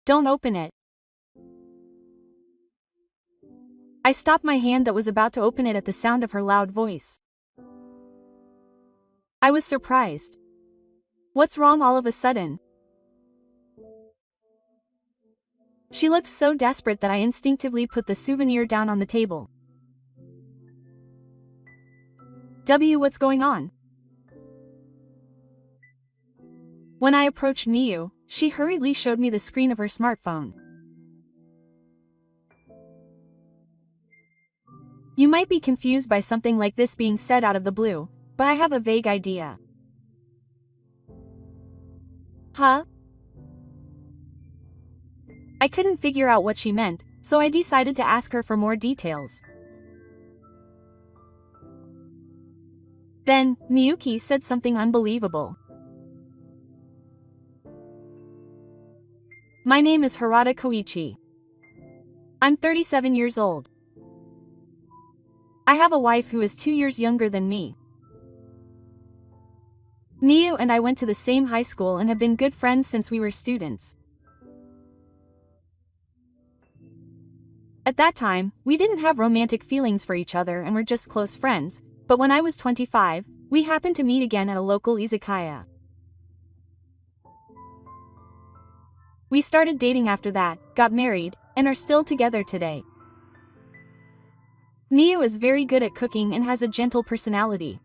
Don't open it. I stopped my hand that was about to open it at the sound of her loud voice. I was surprised. What's wrong all of a sudden? She looked so desperate that I instinctively put the souvenir down on the table. What's going on? When I approached Miyu, she hurriedly showed me the screen of her smartphone. You might be confused by something like this being said out of the blue, but I have a vague idea. Huh? I couldn't figure out what she meant, so I decided to ask her for more details. Then, Miyuki said something unbelievable. My name is Harada Koichi. I'm 37 years old. I have a wife who is 2 years younger than me. Miyu and I went to the same high school and have been good friends since we were students. At that time, we didn't have romantic feelings for each other and were just close friends, but when I was 25, we happened to meet again at a local izakaya. We started dating after that, got married, and are still together today. Miyu is very good at cooking and has a gentle personality.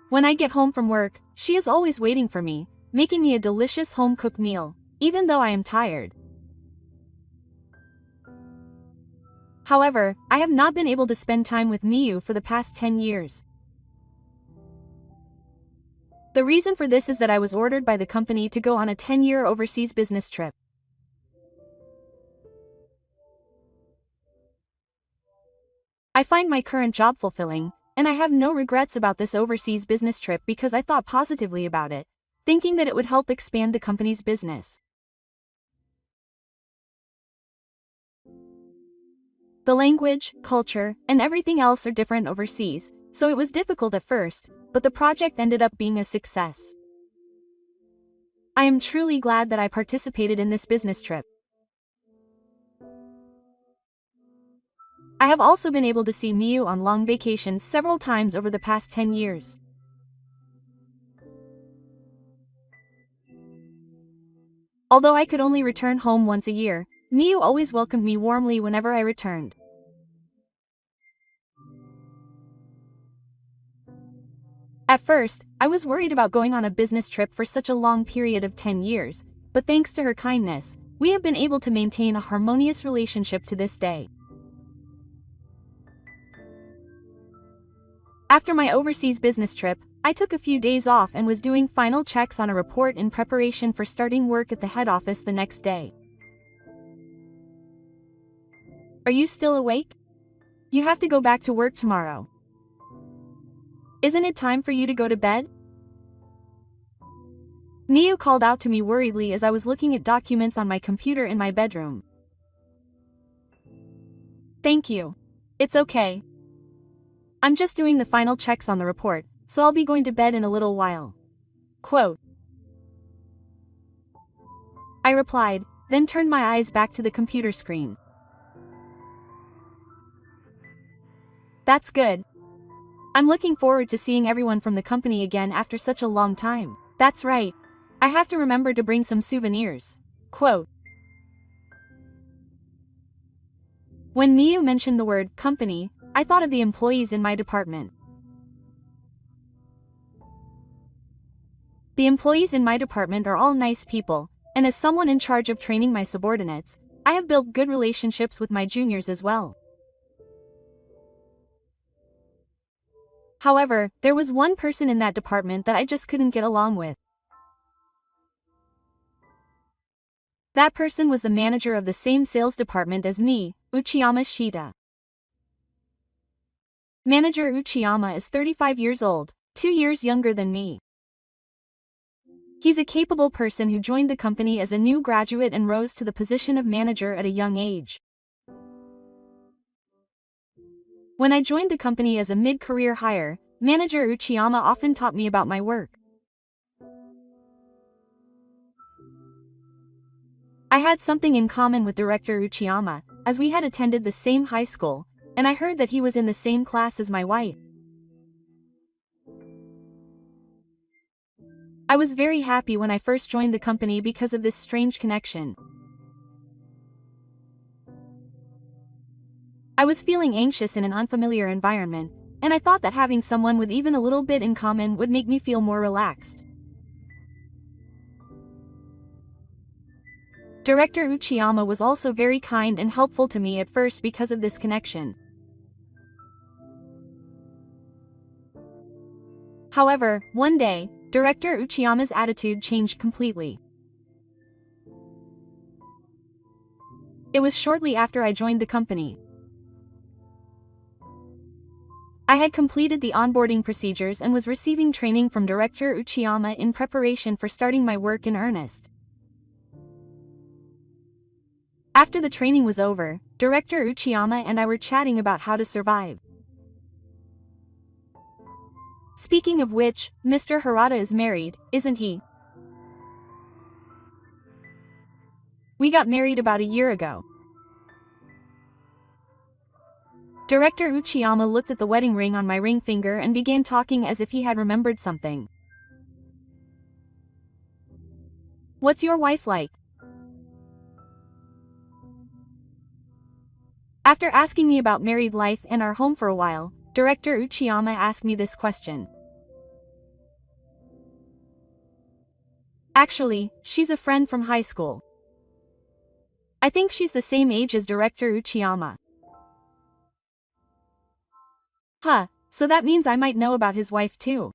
When I get home from work, she is always waiting for me, making me a delicious home-cooked meal, even though I am tired. However, I have not been able to spend time with Miyu for the past 10 years. The reason for this is that I was ordered by the company to go on a 10-year overseas business trip. I find my current job fulfilling, and I have no regrets about this overseas business trip because I thought positively about it, thinking that it would help expand the company's business. The language, culture, and everything else are different overseas, so it was difficult at first, but the project ended up being a success. I am truly glad that I participated in this business trip. I have also been able to see Miyu on long vacations several times over the past 10 years. Although I could only return home once a year, Miyu always welcomed me warmly whenever I returned. At first, I was worried about going on a business trip for such a long period of 10 years, but thanks to her kindness, we have been able to maintain a harmonious relationship to this day. After my overseas business trip, I took a few days off and was doing final checks on a report in preparation for starting work at the head office the next day. Are you still awake? You have to go back to work tomorrow. Isn't it time for you to go to bed? Miyu called out to me worriedly as I was looking at documents on my computer in my bedroom. Thank you. It's okay. I'm just doing the final checks on the report, so I'll be going to bed in a little while. Quote. I replied, then turned my eyes back to the computer screen. That's good. I'm looking forward to seeing everyone from the company again after such a long time. That's right. I have to remember to bring some souvenirs. Quote. When Miyu mentioned the word company, I thought of the employees in my department. The employees in my department are all nice people, and as someone in charge of training my subordinates, I have built good relationships with my juniors as well. However, there was one person in that department that I just couldn't get along with. That person was the manager of the same sales department as me, Uchiyama Shida. Manager Uchiyama is 35 years old, 2 years younger than me. He's a capable person who joined the company as a new graduate and rose to the position of manager at a young age. When I joined the company as a mid-career hire, Manager Uchiyama often taught me about my work. I had something in common with Director Uchiyama, as we had attended the same high school, and I heard that he was in the same class as my wife. I was very happy when I first joined the company because of this strange connection. I was feeling anxious in an unfamiliar environment, and I thought that having someone with even a little bit in common would make me feel more relaxed. Director Uchiyama was also very kind and helpful to me at first because of this connection. However, one day, Director Uchiyama's attitude changed completely. It was shortly after I joined the company. I had completed the onboarding procedures and was receiving training from Director Uchiyama in preparation for starting my work in earnest. After the training was over, Director Uchiyama and I were chatting about how to survive. Speaking of which, Mr. Harada is married, isn't he? We got married about a year ago. Director Uchiyama looked at the wedding ring on my ring finger and began talking as if he had remembered something. What's your wife like? After asking me about married life and our home for a while, Director Uchiyama asked me this question. Actually, she's a friend from high school. I think she's the same age as Director Uchiyama. Huh, so that means I might know about his wife too.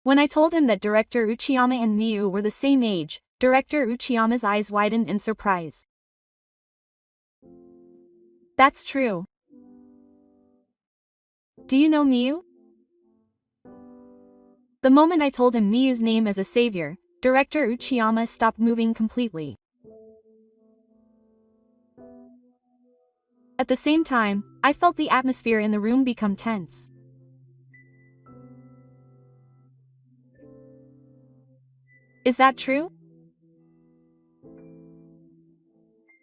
When I told him that Director Uchiyama and Miyu were the same age, Director Uchiyama's eyes widened in surprise. That's true. Do you know Miyu? The moment I told him Miyu's name as a savior, Director Uchiyama stopped moving completely. At the same time, I felt the atmosphere in the room become tense. Is that true?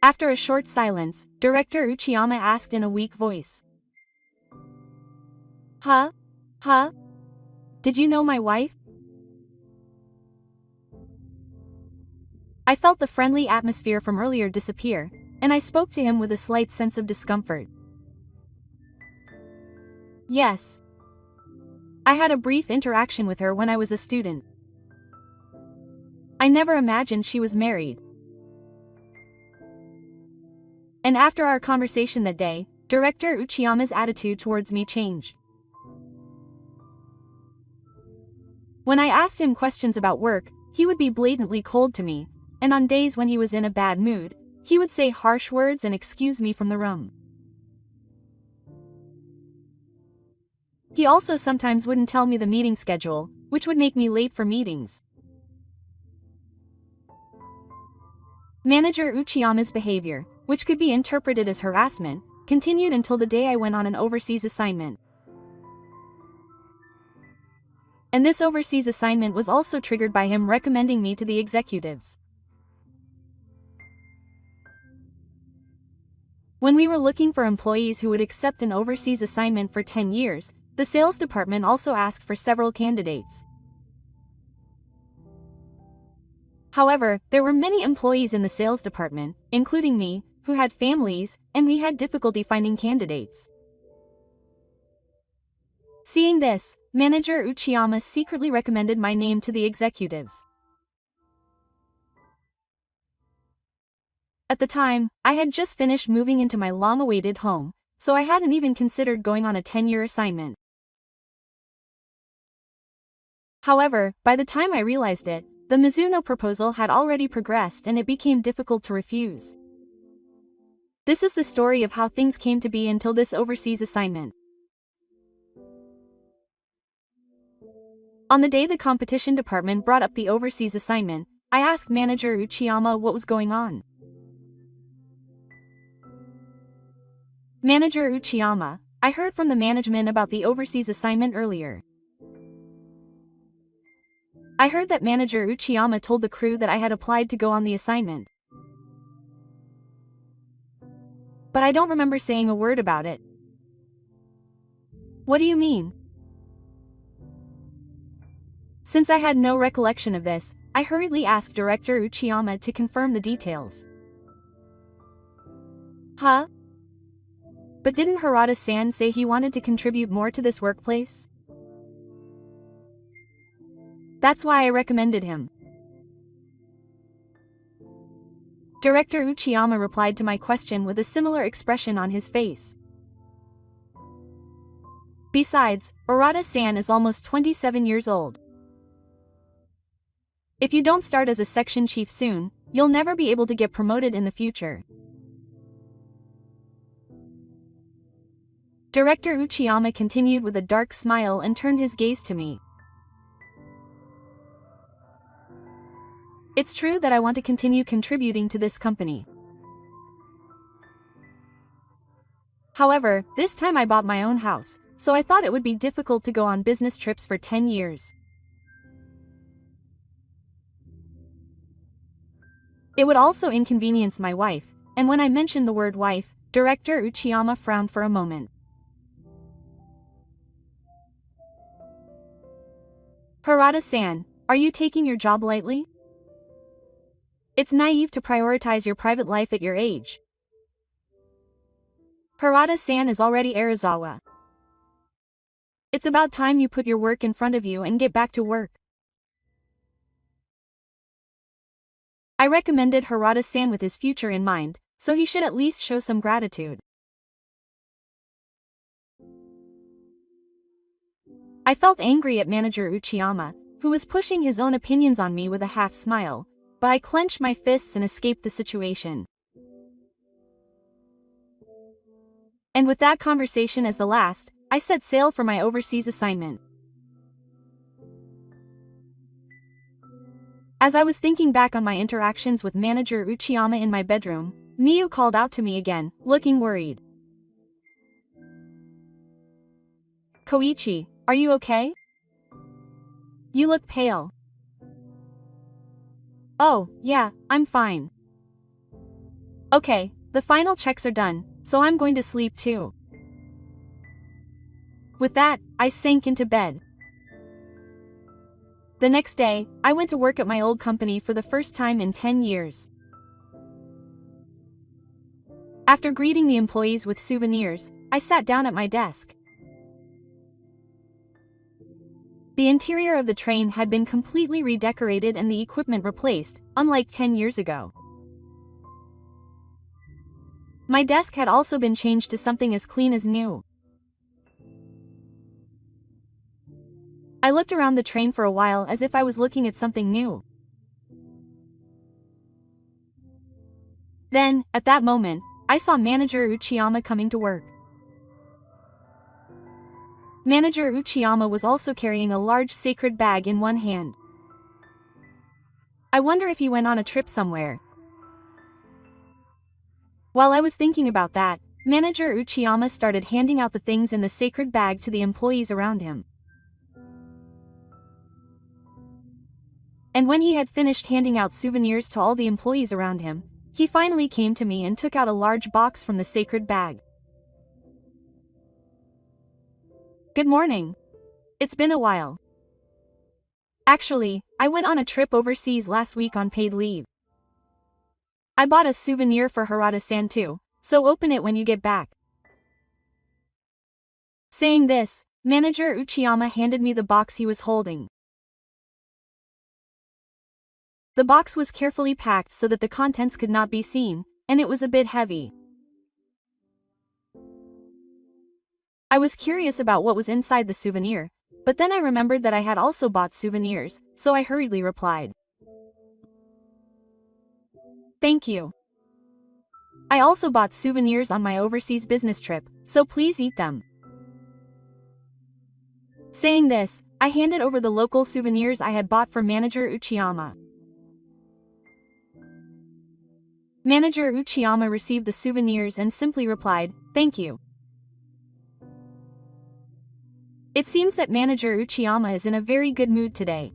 After a short silence, Director Uchiyama asked in a weak voice. Huh? Did you know my wife? I felt the friendly atmosphere from earlier disappear, and I spoke to him with a slight sense of discomfort. Yes. I had a brief interaction with her when I was a student. I never imagined she was married. And after our conversation that day, Director Uchiyama's attitude towards me changed. When I asked him questions about work, he would be blatantly cold to me, and on days when he was in a bad mood, he would say harsh words and excuse me from the room. He also sometimes wouldn't tell me the meeting schedule, which would make me late for meetings. Manager Uchiyama's behavior, which could be interpreted as harassment, continued until the day I went on an overseas assignment. And this overseas assignment was also triggered by him recommending me to the executives. When we were looking for employees who would accept an overseas assignment for 10 years, the sales department also asked for several candidates. However, there were many employees in the sales department, including me, who had families, and we had difficulty finding candidates. Seeing this, Manager Uchiyama secretly recommended my name to the executives. At the time, I had just finished moving into my long-awaited home, so I hadn't even considered going on a 10-year assignment. However, by the time I realized it, the Mizuno proposal had already progressed and it became difficult to refuse. This is the story of how things came to be until this overseas assignment. On the day the competition department brought up the overseas assignment, I asked Manager Uchiyama what was going on. Manager Uchiyama, I heard from the management about the overseas assignment earlier. I heard that Manager Uchiyama told the crew that I had applied to go on the assignment. But I don't remember saying a word about it. What do you mean? Since I had no recollection of this, I hurriedly asked Director Uchiyama to confirm the details. Huh? But didn't Harada-san say he wanted to contribute more to this workplace? That's why I recommended him. Director Uchiyama replied to my question with a similar expression on his face. Besides, Harada-san is almost 27 years old. If you don't start as a section chief soon, you'll never be able to get promoted in the future. Director Uchiyama continued with a dark smile and turned his gaze to me. It's true that I want to continue contributing to this company. However, this time I bought my own house, so I thought it would be difficult to go on business trips for 10 years. It would also inconvenience my wife, and when I mentioned the word wife, Director Uchiyama frowned for a moment. Harada-san, are you taking your job lightly? It's naive to prioritize your private life at your age. Harada-san is already Arizawa. It's about time you put your work in front of you and get back to work. I recommended Harada-san with his future in mind, so he should at least show some gratitude. I felt angry at Manager Uchiyama, who was pushing his own opinions on me with a half smile, but I clenched my fists and escaped the situation. And with that conversation as the last, I set sail for my overseas assignment. As I was thinking back on my interactions with Manager Uchiyama in my bedroom, Miyu called out to me again, looking worried. Koichi, are you okay? You look pale. Oh, yeah, I'm fine. Okay, the final checks are done, so I'm going to sleep too. With that, I sank into bed. The next day, I went to work at my old company for the first time in 10 years. After greeting the employees with souvenirs, I sat down at my desk. The interior of the train had been completely redecorated and the equipment replaced, unlike 10 years ago. My desk had also been changed to something as clean as new. I looked around the train for a while as if I was looking at something new. Then, at that moment, I saw Manager Uchiyama coming to work. Manager Uchiyama was also carrying a large sacred bag in one hand. I wonder if he went on a trip somewhere. While I was thinking about that, Manager Uchiyama started handing out the things in the sacred bag to the employees around him. And when he had finished handing out souvenirs to all the employees around him, he finally came to me and took out a large box from the sacred bag. Good morning. It's been a while. Actually, I went on a trip overseas last week on paid leave. I bought a souvenir for Harada-san too, so open it when you get back. Saying this, Manager Uchiyama handed me the box he was holding. The box was carefully packed so that the contents could not be seen, and it was a bit heavy. I was curious about what was inside the souvenir, but then I remembered that I had also bought souvenirs, so I hurriedly replied. Thank you. I also bought souvenirs on my overseas business trip, so please eat them. Saying this, I handed over the local souvenirs I had bought for Manager Uchiyama. Manager Uchiyama received the souvenirs and simply replied, "Thank you." It seems that Manager Uchiyama is in a very good mood today.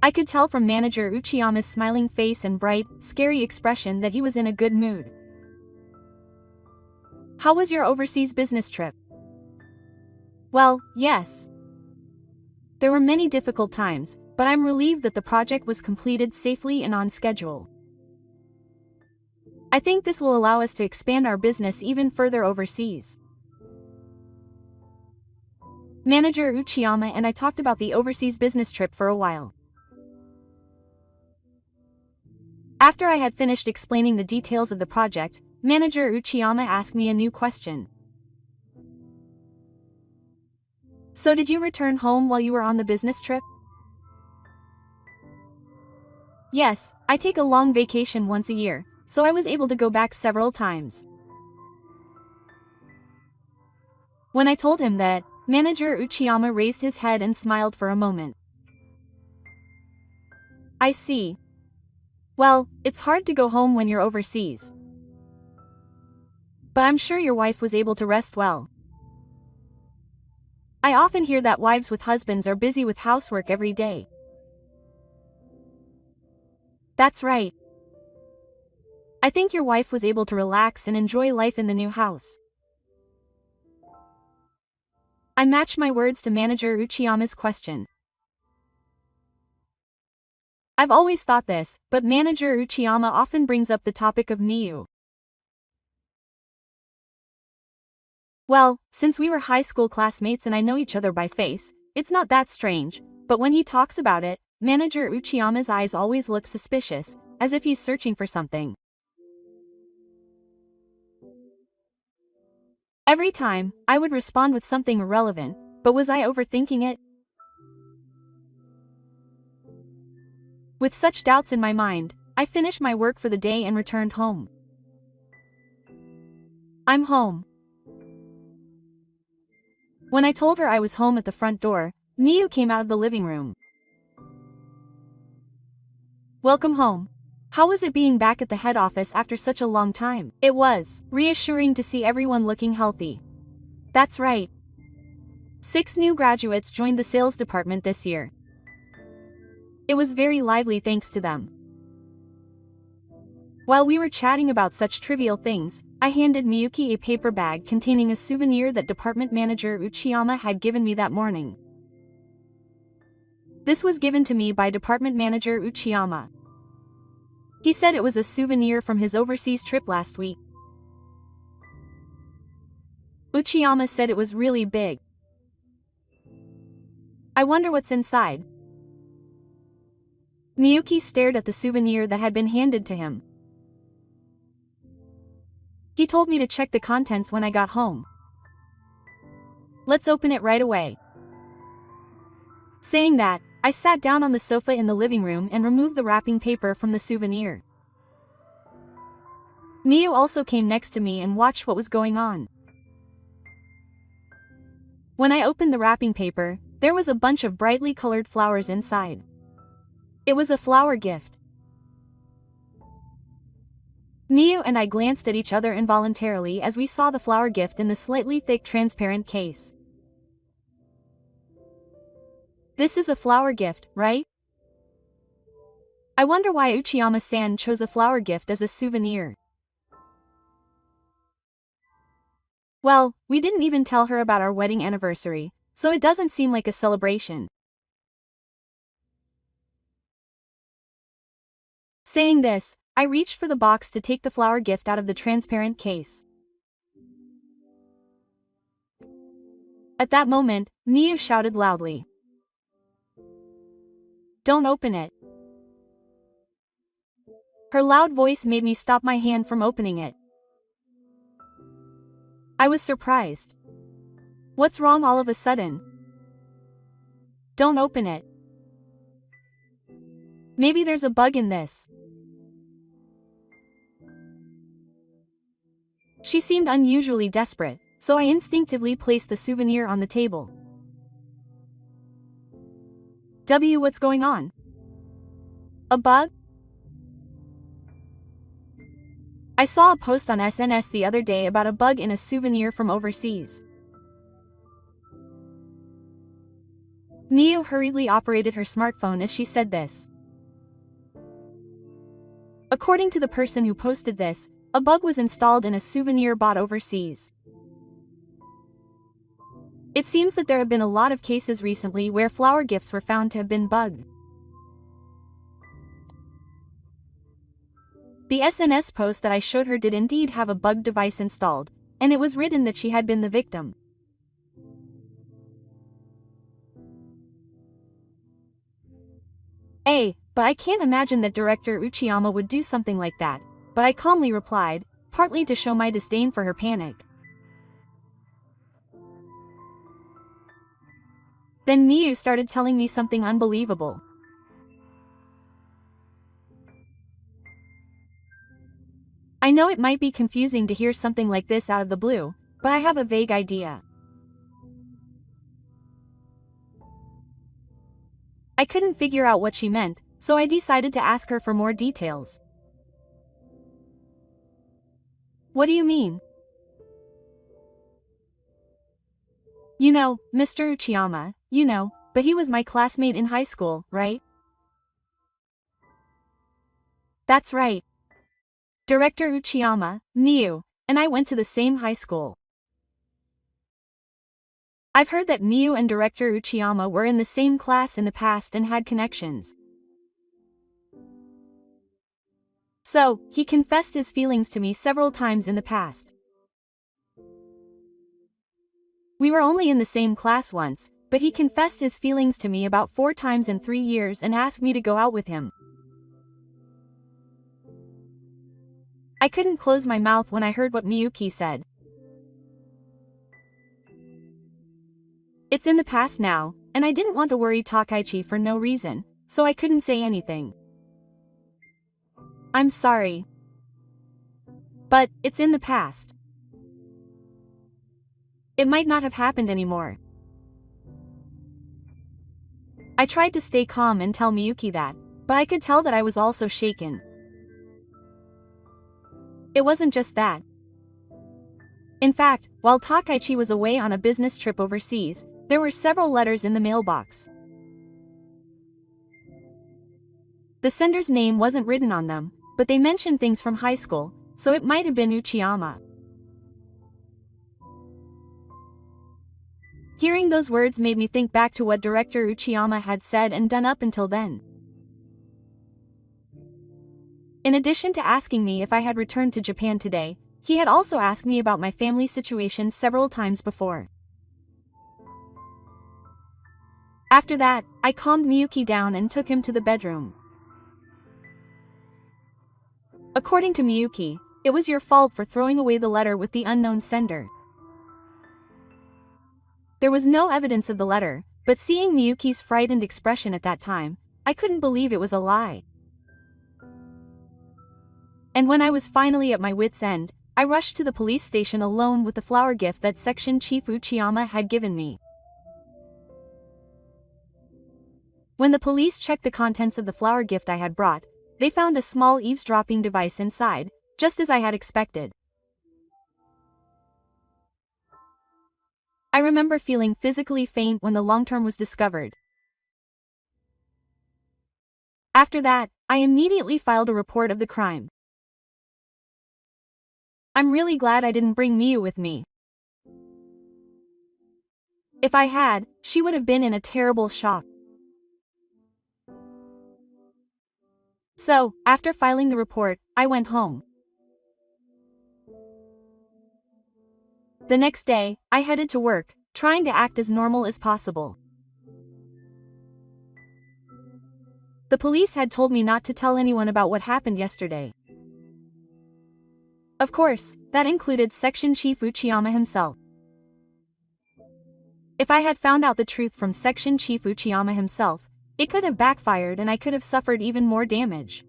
I could tell from Manager Uchiyama's smiling face and bright, scary expression that he was in a good mood. How was your overseas business trip? Well, yes. There were many difficult times, but I'm relieved that the project was completed safely and on schedule. I think this will allow us to expand our business even further overseas. Manager Uchiyama and I talked about the overseas business trip for a while. After I had finished explaining the details of the project, Manager Uchiyama asked me a new question. So did you return home while you were on the business trip? Yes, I take a long vacation once a year, so I was able to go back several times. When I told him that, Manager Uchiyama raised his head and smiled for a moment. I see. Well, it's hard to go home when you're overseas. But I'm sure your wife was able to rest well. I often hear that wives with husbands are busy with housework every day. That's right. I think your wife was able to relax and enjoy life in the new house. I matched my words to Manager Uchiyama's question. I've always thought this, but Manager Uchiyama often brings up the topic of Miyu. Well, since we were high school classmates and I know each other by face, it's not that strange, but when he talks about it, Manager Uchiyama's eyes always look suspicious, as if he's searching for something. Every time, I would respond with something irrelevant, but was I overthinking it? With such doubts in my mind, I finished my work for the day and returned home. I'm home. When I told her I was home at the front door, Miyu came out of the living room. Welcome home. How was it being back at the head office after such a long time? It was reassuring to see everyone looking healthy. That's right. 6 new graduates joined the sales department this year. It was very lively thanks to them. While we were chatting about such trivial things, I handed Miyuki a paper bag containing a souvenir that Department Manager Uchiyama had given me that morning. This was given to me by Department Manager Uchiyama. He said it was a souvenir from his overseas trip last week. Uchiyama said it was really big. I wonder what's inside. Miyuki stared at the souvenir that had been handed to him. He told me to check the contents when I got home. Let's open it right away. Saying that, I sat down on the sofa in the living room and removed the wrapping paper from the souvenir. Miyu also came next to me and watched what was going on. When I opened the wrapping paper, there was a bunch of brightly colored flowers inside. It was a flower gift. Miyu and I glanced at each other involuntarily as we saw the flower gift in the slightly thick transparent case. This is a flower gift, right? I wonder why Uchiyama-san chose a flower gift as a souvenir. Well, we didn't even tell her about our wedding anniversary, so it doesn't seem like a celebration. Saying this, I reached for the box to take the flower gift out of the transparent case. At that moment, Miyu shouted loudly. Don't open it. Her loud voice made me stop my hand from opening it. I was surprised. What's wrong all of a sudden? Don't open it. Maybe there's a bug in this. She seemed unusually desperate, so I instinctively placed the souvenir on the table. What's going on? A bug? I saw a post on SNS the other day about a bug in a souvenir from overseas. Miyu hurriedly operated her smartphone as she said this. According to the person who posted this, a bug was installed in a souvenir bought overseas. It seems that there have been a lot of cases recently where flower gifts were found to have been bugged. The SNS post that I showed her did indeed have a bugged device installed, and it was written that she had been the victim. But I can't imagine that Director Uchiyama would do something like that, but I calmly replied, partly to show my disdain for her panic. Then Miyu started telling me something unbelievable. I know it might be confusing to hear something like this out of the blue, but I have a vague idea. I couldn't figure out what she meant, so I decided to ask her for more details. What do you mean? You know, Mr. Uchiyama, but he was my classmate in high school, right? That's right. Director Uchiyama, Miyu, and I went to the same high school. I've heard that Miyu and Director Uchiyama were in the same class in the past and had connections. So, he confessed his feelings to me several times in the past. We were only in the same class once, but he confessed his feelings to me about 4 times in 3 years and asked me to go out with him. I couldn't close my mouth when I heard what Miyuki said. It's in the past now, and I didn't want to worry Takaichi for no reason, so I couldn't say anything. I'm sorry. But, it's in the past. It might not have happened anymore. I tried to stay calm and tell Miyuki that, but I could tell that I was also shaken. It wasn't just that. In fact, while Takaichi was away on a business trip overseas, there were several letters in the mailbox. The sender's name wasn't written on them, but they mentioned things from high school, so it might have been Uchiyama. Hearing those words made me think back to what Director Uchiyama had said and done up until then. In addition to asking me if I had returned to Japan today, he had also asked me about my family situation several times before. After that, I calmed Miyuki down and took him to the bedroom. According to Miyuki, it was your fault for throwing away the letter with the unknown sender. There was no evidence of the letter, but seeing Miyuki's frightened expression at that time, I couldn't believe it was a lie. And when I was finally at my wit's end, I rushed to the police station alone with the flower gift that Section Chief Uchiyama had given me. When the police checked the contents of the flower gift I had brought, they found a small eavesdropping device inside, just as I had expected. I remember feeling physically faint when the long term was discovered. After that, I immediately filed a report of the crime. I'm really glad I didn't bring Miyu with me. If I had, she would have been in a terrible shock. So, after filing the report, I went home. The next day, I headed to work, trying to act as normal as possible. The police had told me not to tell anyone about what happened yesterday. Of course, that included Section Chief Uchiyama himself. If I had found out the truth from Section Chief Uchiyama himself, it could have backfired and I could have suffered even more damage.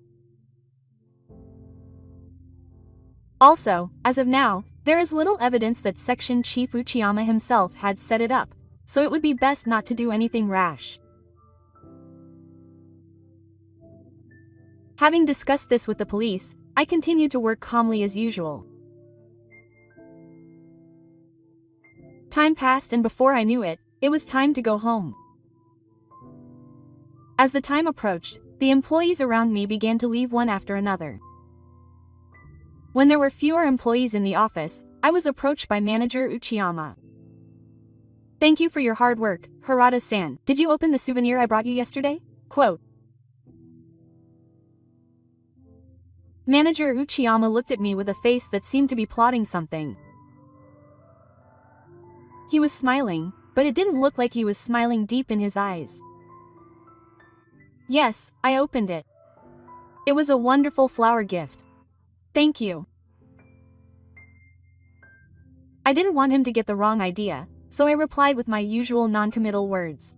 Also, as of now, there is little evidence that Section Chief Uchiyama himself had set it up, so it would be best not to do anything rash. Having discussed this with the police, I continued to work calmly as usual. Time passed and before I knew it, it was time to go home. As the time approached, the employees around me began to leave one after another. When there were fewer employees in the office, I was approached by manager Uchiyama. "Thank you for your hard work, Harada-san. Did you open the souvenir I brought you yesterday?" Quote. Manager Uchiyama looked at me with a face that seemed to be plotting something. He was smiling, but it didn't look like he was smiling deep in his eyes. Yes, I opened it. It was a wonderful flower gift. Thank you. I didn't want him to get the wrong idea, so I replied with my usual non-committal words.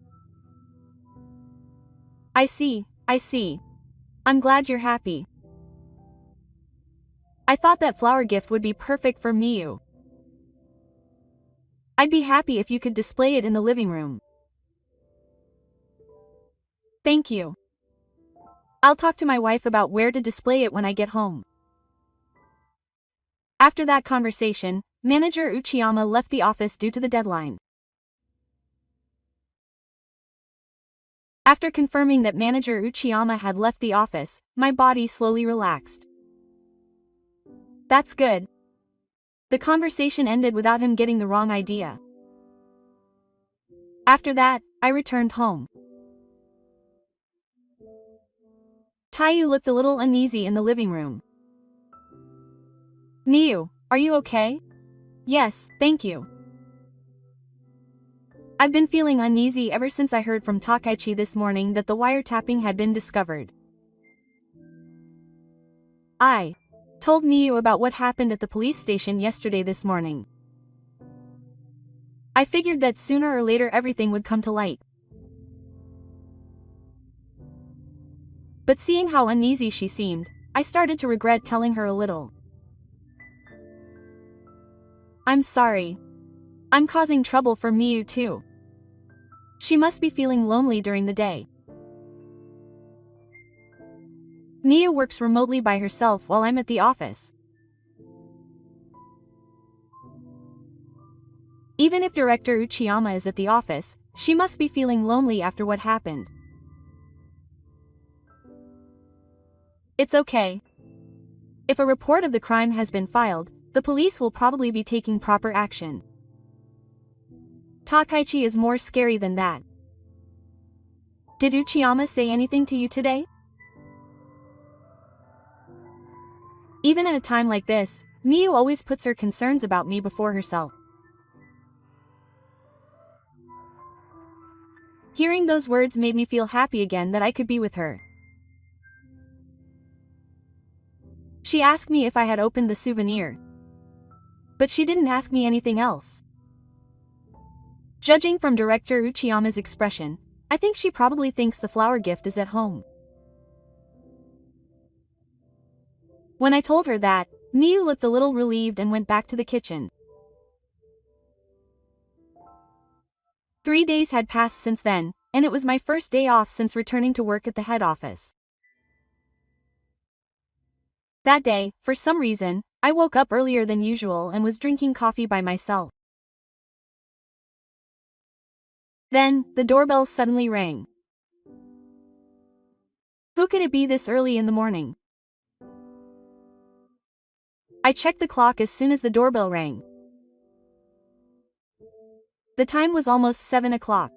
I see. I'm glad you're happy. I thought that flower gift would be perfect for Miyu. I'd be happy if you could display it in the living room. Thank you. I'll talk to my wife about where to display it when I get home. After that conversation, Manager Uchiyama left the office due to the deadline. After confirming that Manager Uchiyama had left the office, my body slowly relaxed. That's good. The conversation ended without him getting the wrong idea. After that, I returned home. Taiyu looked a little uneasy in the living room. Miyu, are you okay? Yes, thank you. I've been feeling uneasy ever since I heard from Takaichi this morning that the wiretapping had been discovered. I told Miyu about what happened at the police station yesterday this morning. I figured that sooner or later everything would come to light. But seeing how uneasy she seemed, I started to regret telling her a little. I'm sorry. I'm causing trouble for Miyu too. She must be feeling lonely during the day. Miyu works remotely by herself while I'm at the office. Even if Director Uchiyama is at the office, she must be feeling lonely after what happened. It's okay. If a report of the crime has been filed, the police will probably be taking proper action. Takaichi is more scary than that. Did Uchiyama say anything to you today? Even at a time like this, Miyu always puts her concerns about me before herself. Hearing those words made me feel happy again that I could be with her. She asked me if I had opened the souvenir. But she didn't ask me anything else. Judging from Director Uchiyama's expression, I think she probably thinks the flower gift is at home. When I told her that, Miyu looked a little relieved and went back to the kitchen. 3 days had passed since then, and it was my first day off since returning to work at the head office. That day, for some reason, I woke up earlier than usual and was drinking coffee by myself. Then, the doorbell suddenly rang. Who could it be this early in the morning? I checked the clock as soon as the doorbell rang. The time was almost 7 o'clock.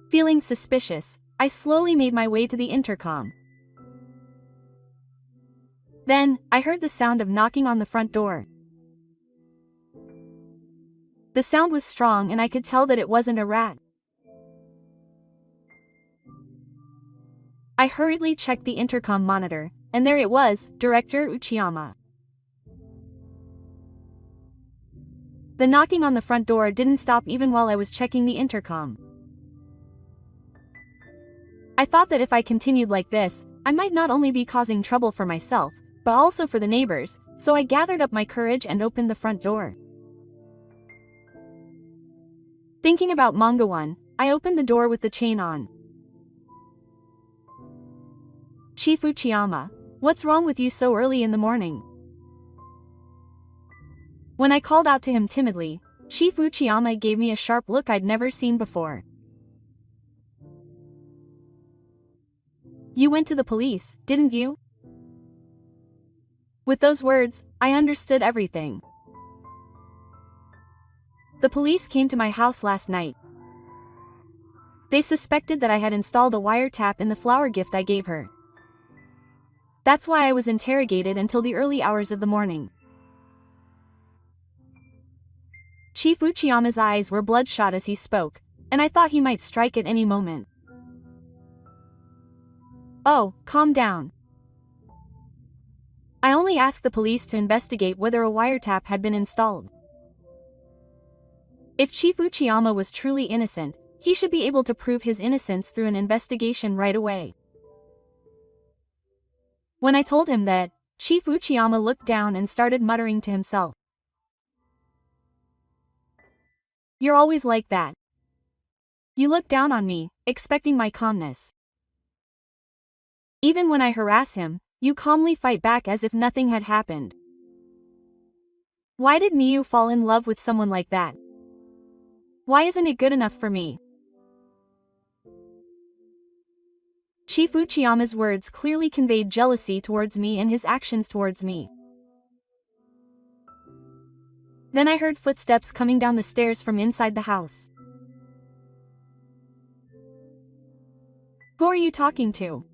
Feeling suspicious, I slowly made my way to the intercom. Then, I heard the sound of knocking on the front door. The sound was strong and I could tell that it wasn't a rat. I hurriedly checked the intercom monitor, and there it was, Director Uchiyama. The knocking on the front door didn't stop even while I was checking the intercom. I thought that if I continued like this, I might not only be causing trouble for myself, but also for the neighbors, so I gathered up my courage and opened the front door. Thinking about Manga-1, I opened the door with the chain on. Chief Uchiyama, what's wrong with you so early in the morning? When I called out to him timidly, Chief Uchiyama gave me a sharp look I'd never seen before. You went to the police, didn't you? With those words, I understood everything. The police came to my house last night. They suspected that I had installed a wiretap in the flower gift I gave her. That's why I was interrogated until the early hours of the morning. Chief Uchiyama's eyes were bloodshot as he spoke, and I thought he might strike at any moment. Oh, calm down. I only asked the police to investigate whether a wiretap had been installed. If Chief Uchiyama was truly innocent, he should be able to prove his innocence through an investigation right away. When I told him that, Chief Uchiyama looked down and started muttering to himself. You're always like that. You look down on me, expecting my calmness. Even when I harass him, you calmly fight back as if nothing had happened. Why did Miyu fall in love with someone like that? Why isn't it good enough for me? Chief Uchiyama's words clearly conveyed jealousy towards me and his actions towards me. Then I heard footsteps coming down the stairs from inside the house. Who are you talking to?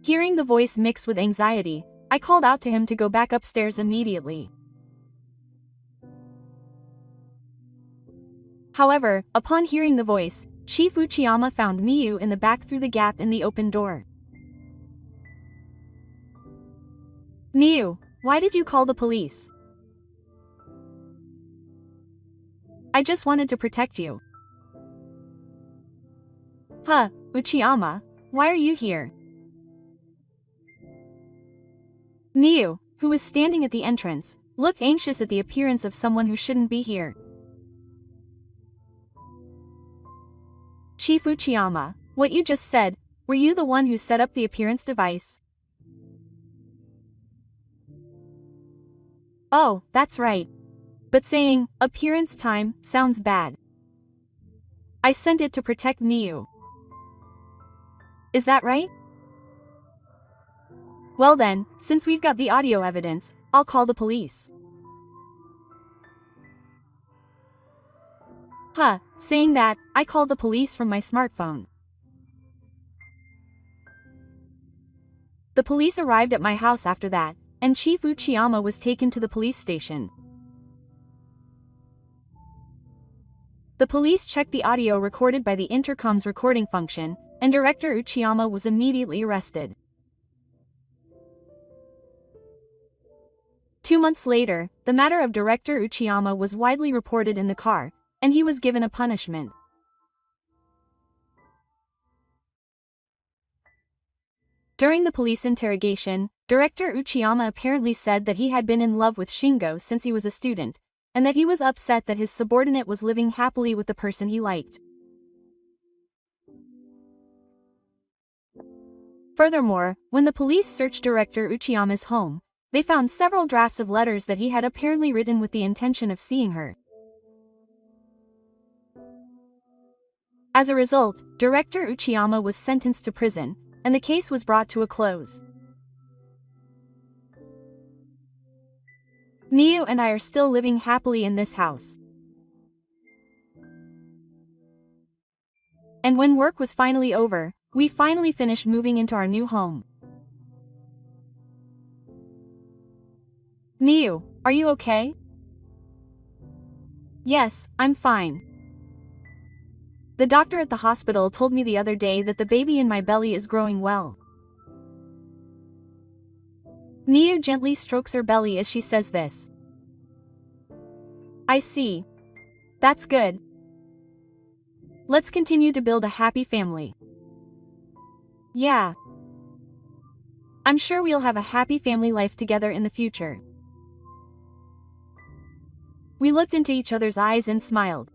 Hearing the voice mixed with anxiety, I called out to him to go back upstairs immediately. However, upon hearing the voice, Chief Uchiyama found Miyu in the back through the gap in the open door. Miyu, why did you call the police? I just wanted to protect you. Huh, Uchiyama, why are you here? Miyu, who was standing at the entrance, looked anxious at the appearance of someone who shouldn't be here. Chief Uchiyama, what you just said, were you the one who set up the appearance device? Oh, that's right. But saying, appearance time, sounds bad. I sent it to protect Miyu. Is that right? Well then, since we've got the audio evidence, I'll call the police. Huh, saying that, I called the police from my smartphone. The police arrived at my house after that, and Chief Uchiyama was taken to the police station. The police checked the audio recorded by the intercom's recording function, and Director Uchiyama was immediately arrested. 2 months later, the matter of Director Uchiyama was widely reported in the car, and he was given a punishment. During the police interrogation, Director Uchiyama apparently said that he had been in love with Shingo since he was a student, and that he was upset that his subordinate was living happily with the person he liked. Furthermore, when the police searched Director Uchiyama's home, they found several drafts of letters that he had apparently written with the intention of seeing her. As a result, Director Uchiyama was sentenced to prison, and the case was brought to a close. Miyu and I are still living happily in this house. And when work was finally over, we finally finished moving into our new home. Miyu, are you okay? Yes, I'm fine. The doctor at the hospital told me the other day that the baby in my belly is growing well. Miyu gently strokes her belly as she says this. I see. That's good. Let's continue to build a happy family. Yeah. I'm sure we'll have a happy family life together in the future. We looked into each other's eyes and smiled.